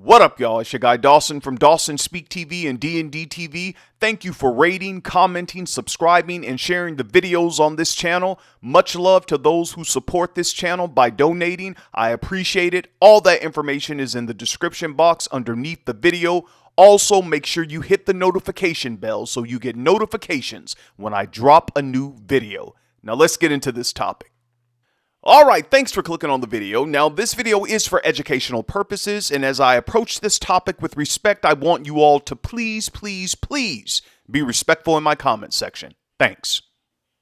What up, y'all? It's your guy Dawson from Dawson Speak TV and D&D TV. Thank you for rating, commenting, subscribing, and sharing the videos on this channel. Much love to those who support this channel by donating. I appreciate it. All that information is in the description box underneath the video. Also, make sure you hit the notification bell so you get notifications when I drop a new video. Now let's get into this topic. Alright, thanks for clicking on the video. Now, this video is for educational purposes, and as I approach this topic with respect, I want you all to please be respectful in my comment section. Thanks.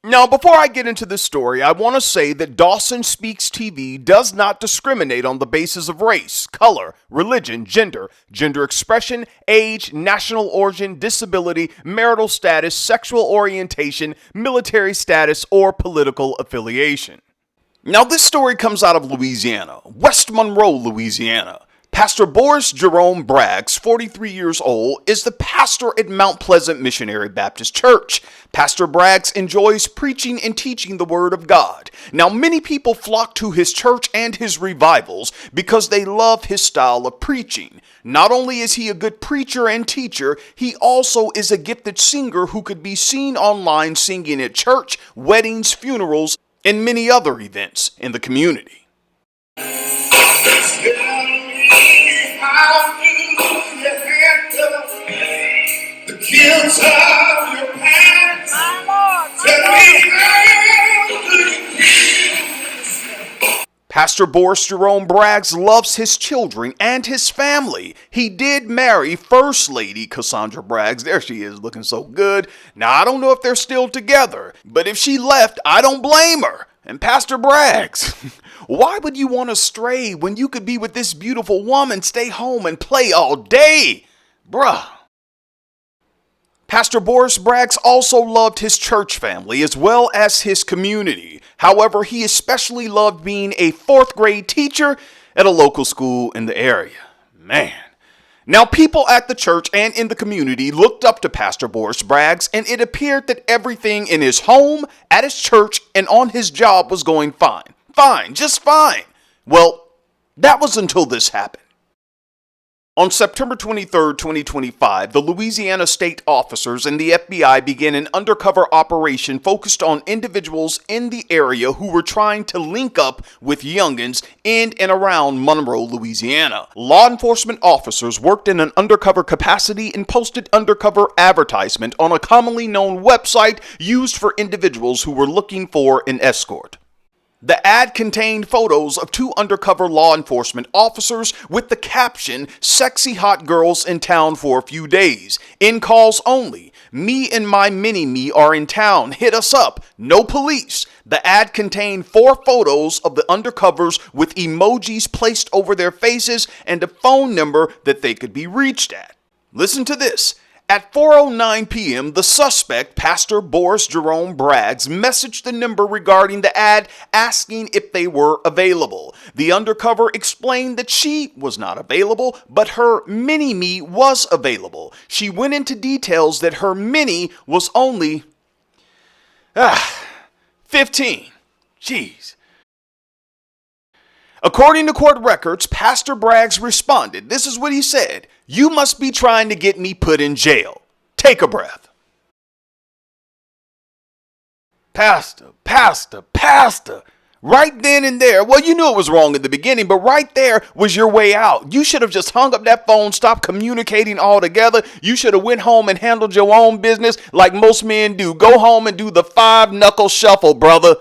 Now, before I get into this story, I want to say that Dawson Speaks TV does not discriminate on the basis of race, color, religion, gender expression, age, national origin, disability, marital status, sexual orientation, military status, or political affiliation. Now, this story comes out of Louisiana, West Monroe, Louisiana. Pastor Boris Jerome Braggs, 43 years old, is the pastor at Mount Pleasant Missionary Baptist Church. Pastor Braggs enjoys preaching and teaching the Word of God. Now, many people flock to his church and his revivals because they love his style of preaching. Not only is he a good preacher and teacher, he also is a gifted singer who could be seen online singing at church, weddings, funerals, and many other events in the community. Pastor Boris Jerome Braggs loves his children and his family. He did marry First Lady Cassandra Braggs. There she is, looking so good. Now, I don't know if they're still together, but if she left, I don't blame her. And Pastor Braggs, why would you want to stray when you could be with this beautiful woman, stay home and play all day? Bruh. Pastor Boris Braggs also loved his church family as well as his community. However, he especially loved being a fourth grade teacher at a local school in the area. Man. Now, people at the church and in the community looked up to Pastor Boris Braggs, and it appeared that everything in his home, at his church, and on his job was going fine. Fine, just fine. Well, that was until this happened. On September 23, 2025, the Louisiana state officers and the FBI began an undercover operation focused on individuals in the area who were trying to link up with youngins in and around Monroe, Louisiana. Law enforcement officers worked in an undercover capacity and posted undercover advertisement on a commonly known website used for individuals who were looking for an escort. The ad contained photos of two undercover law enforcement officers with the caption, "Sexy hot girls in town for a few days. In calls only. Me and my mini-me are in town. Hit us up. No police." The ad contained 4 photos of the undercovers with emojis placed over their faces and a phone number that they could be reached at. Listen to this. At 4:09 p.m., the suspect, Pastor Boris Jerome Braggs, messaged the number regarding the ad, asking if they were available. The undercover explained that she was not available, but her mini-me was available. She went into details that her mini was only 15. Jeez. According to court records, Pastor Braggs responded. This is what he said. "You must be trying to get me put in jail. Take a breath." Pastor. Right then and there, well, you knew it was wrong in the beginning, but right there was your way out. You should have just hung up that phone, stopped communicating altogether. You should have went home and handled your own business like most men do. Go home and do the 5-knuckle shuffle, brother.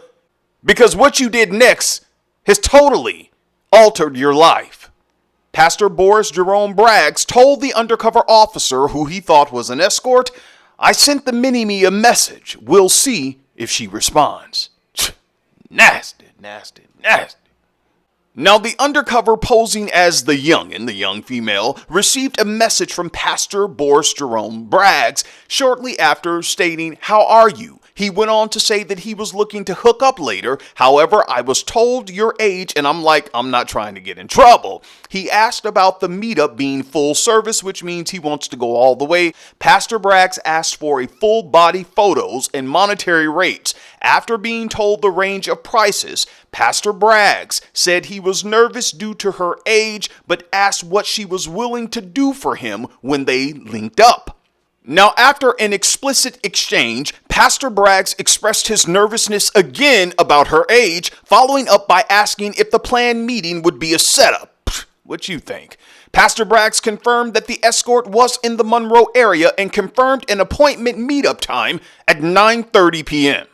Because what you did next has totally altered your life. Pastor Boris Jerome Braggs told the undercover officer, who he thought was an escort, "I sent the mini-me a message. We'll see if she responds." Nasty. Now, the undercover posing as the youngin', the young female, received a message from Pastor Boris Jerome Braggs shortly after stating, "How are you?" He went on to say that he was looking to hook up later. "However, I was told your age," and I'm like, I'm not trying to get in trouble. He asked about the meetup being full service, which means he wants to go all the way. Pastor Braggs asked for a full body photos and monetary rates. After being told the range of prices, Pastor Braggs said he was nervous due to her age, but asked what she was willing to do for him when they linked up. Now, after an explicit exchange, Pastor Braggs expressed his nervousness again about her age, following up by asking if the planned meeting would be a setup. What you think? Pastor Braggs confirmed that the escort was in the Monroe area and confirmed an appointment meetup time at 9:30 p.m.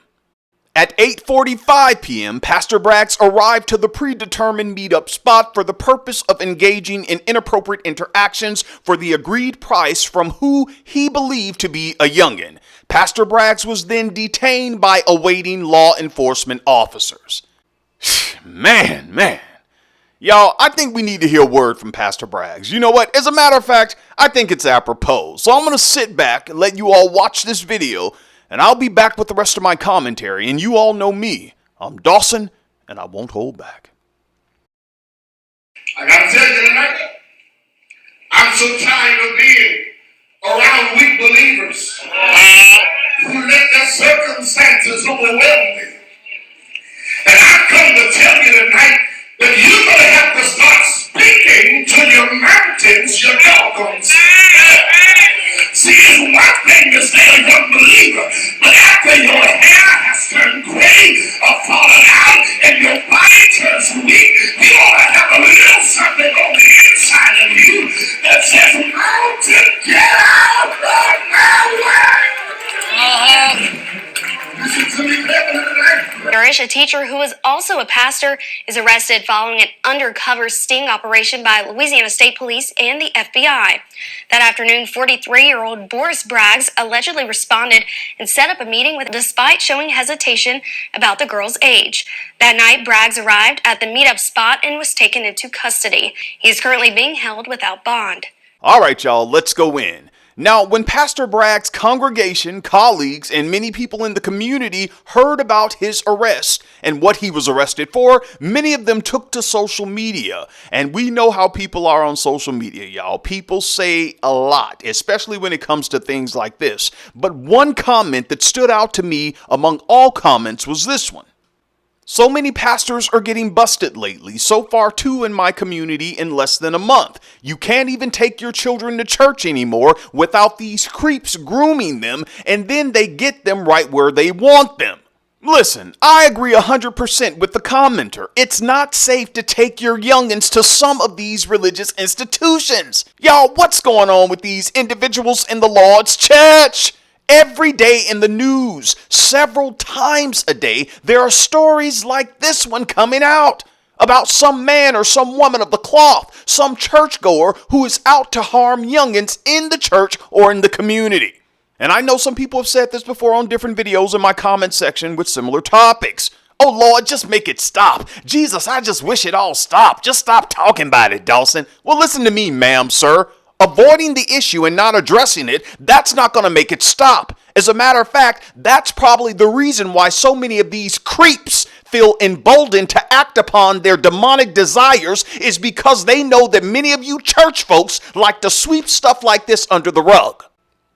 At 8:45 p.m., Pastor Braggs arrived to the predetermined meetup spot for the purpose of engaging in inappropriate interactions for the agreed price from who he believed to be a youngin'. Pastor Braggs was then detained by awaiting law enforcement officers. Man. Y'all, I think we need to hear a word from Pastor Braggs. You know what? As a matter of fact, I think it's apropos. So I'm going to sit back and let you all watch this video, and I'll be back with the rest of my commentary. And you all know me. I'm Dawson, and I won't hold back. I got to tell you tonight, I'm so tired of being around weak believers who let their circumstances overwhelm me. And I've come to tell you tonight that you're going to have to start speaking to your mountains, your doggone self. See, it's one thing to stay a young believer, but after your hair has turned gray or fallen out and your body turns weak, you ought to have a little something on the inside of you that says, mountain, get out of my way. Listen to me carefully tonight. A teacher who was also a pastor is arrested following an undercover sting operation by Louisiana State Police and the FBI. That afternoon, 43-year-old Boris Braggs allegedly responded and set up a meeting despite showing hesitation about the girl's age. That night, Braggs arrived at the meetup spot and was taken into custody. He is currently being held without bond. All right, y'all, let's go in. Now, when Pastor Braggs' congregation, colleagues, and many people in the community heard about his arrest and what he was arrested for, many of them took to social media. And we know how people are on social media, y'all. People say a lot, especially when it comes to things like this. But one comment that stood out to me among all comments was this one. So many pastors are getting busted lately, so far 2 in my community in less than a month. You can't even take your children to church anymore without these creeps grooming them, and then they get them right where they want them. Listen, I agree 100% with the commenter. It's not safe to take your youngins to some of these religious institutions. Y'all, what's going on with these individuals in the Lord's church? Every day in the news, several times a day, there are stories like this one coming out about some man or some woman of the cloth, some churchgoer who is out to harm youngins in the church or in the community. And I know some people have said this before on different videos in my comment section with similar topics. Oh Lord, just make it stop. Jesus, I just wish it all stopped. Just stop talking about it, Dawson. Well, listen to me, ma'am, sir. Avoiding the issue and not addressing it, that's not going to make it stop. As a matter of fact, that's probably the reason why so many of these creeps feel emboldened to act upon their demonic desires, is because they know that many of you church folks like to sweep stuff like this under the rug.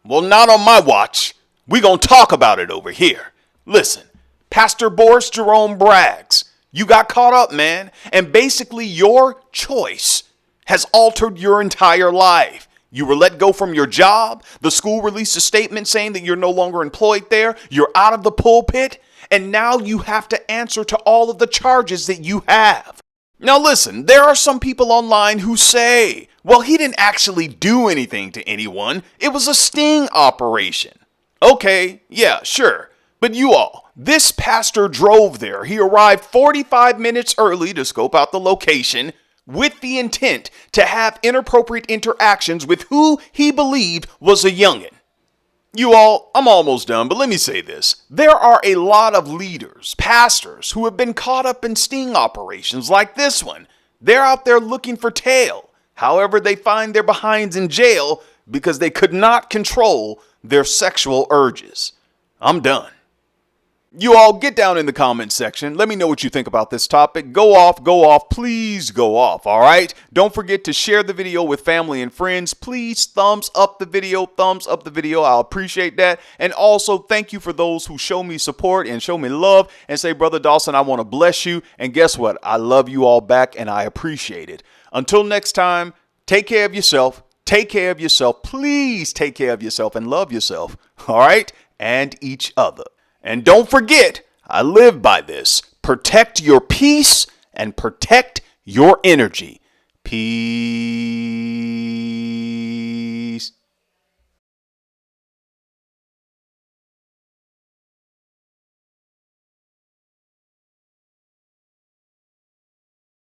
Well, not on my watch. We're going to talk about it over here. Listen, Pastor Boris Jerome Braggs, you got caught up, man, and basically your choice has altered your entire life. You were let go from your job. The school released a statement saying that you're no longer employed there. You're out of the pulpit. And now you have to answer to all of the charges that you have. Now listen, there are some people online who say, well, he didn't actually do anything to anyone. It was a sting operation. Okay, yeah, sure. But you all, this pastor drove there. He arrived 45 minutes early to scope out the location, with the intent to have inappropriate interactions with who he believed was a youngin'. You all, I'm almost done, but let me say this. There are a lot of leaders, pastors, who have been caught up in sting operations like this one. They're out there looking for tail. However, they find their behinds in jail because they could not control their sexual urges. I'm done. You all get down in the comments section. Let me know what you think about this topic. Go off, please go off, all right? Don't forget to share the video with family and friends. Please thumbs up the video. I'll appreciate that. And also, thank you for those who show me support and show me love and say, Brother Dawson, I want to bless you. And guess what? I love you all back and I appreciate it. Until next time, take care of yourself. Take care of yourself. Please take care of yourself and love yourself, all right? And each other. And don't forget, I live by this. Protect your peace and protect your energy. Peace.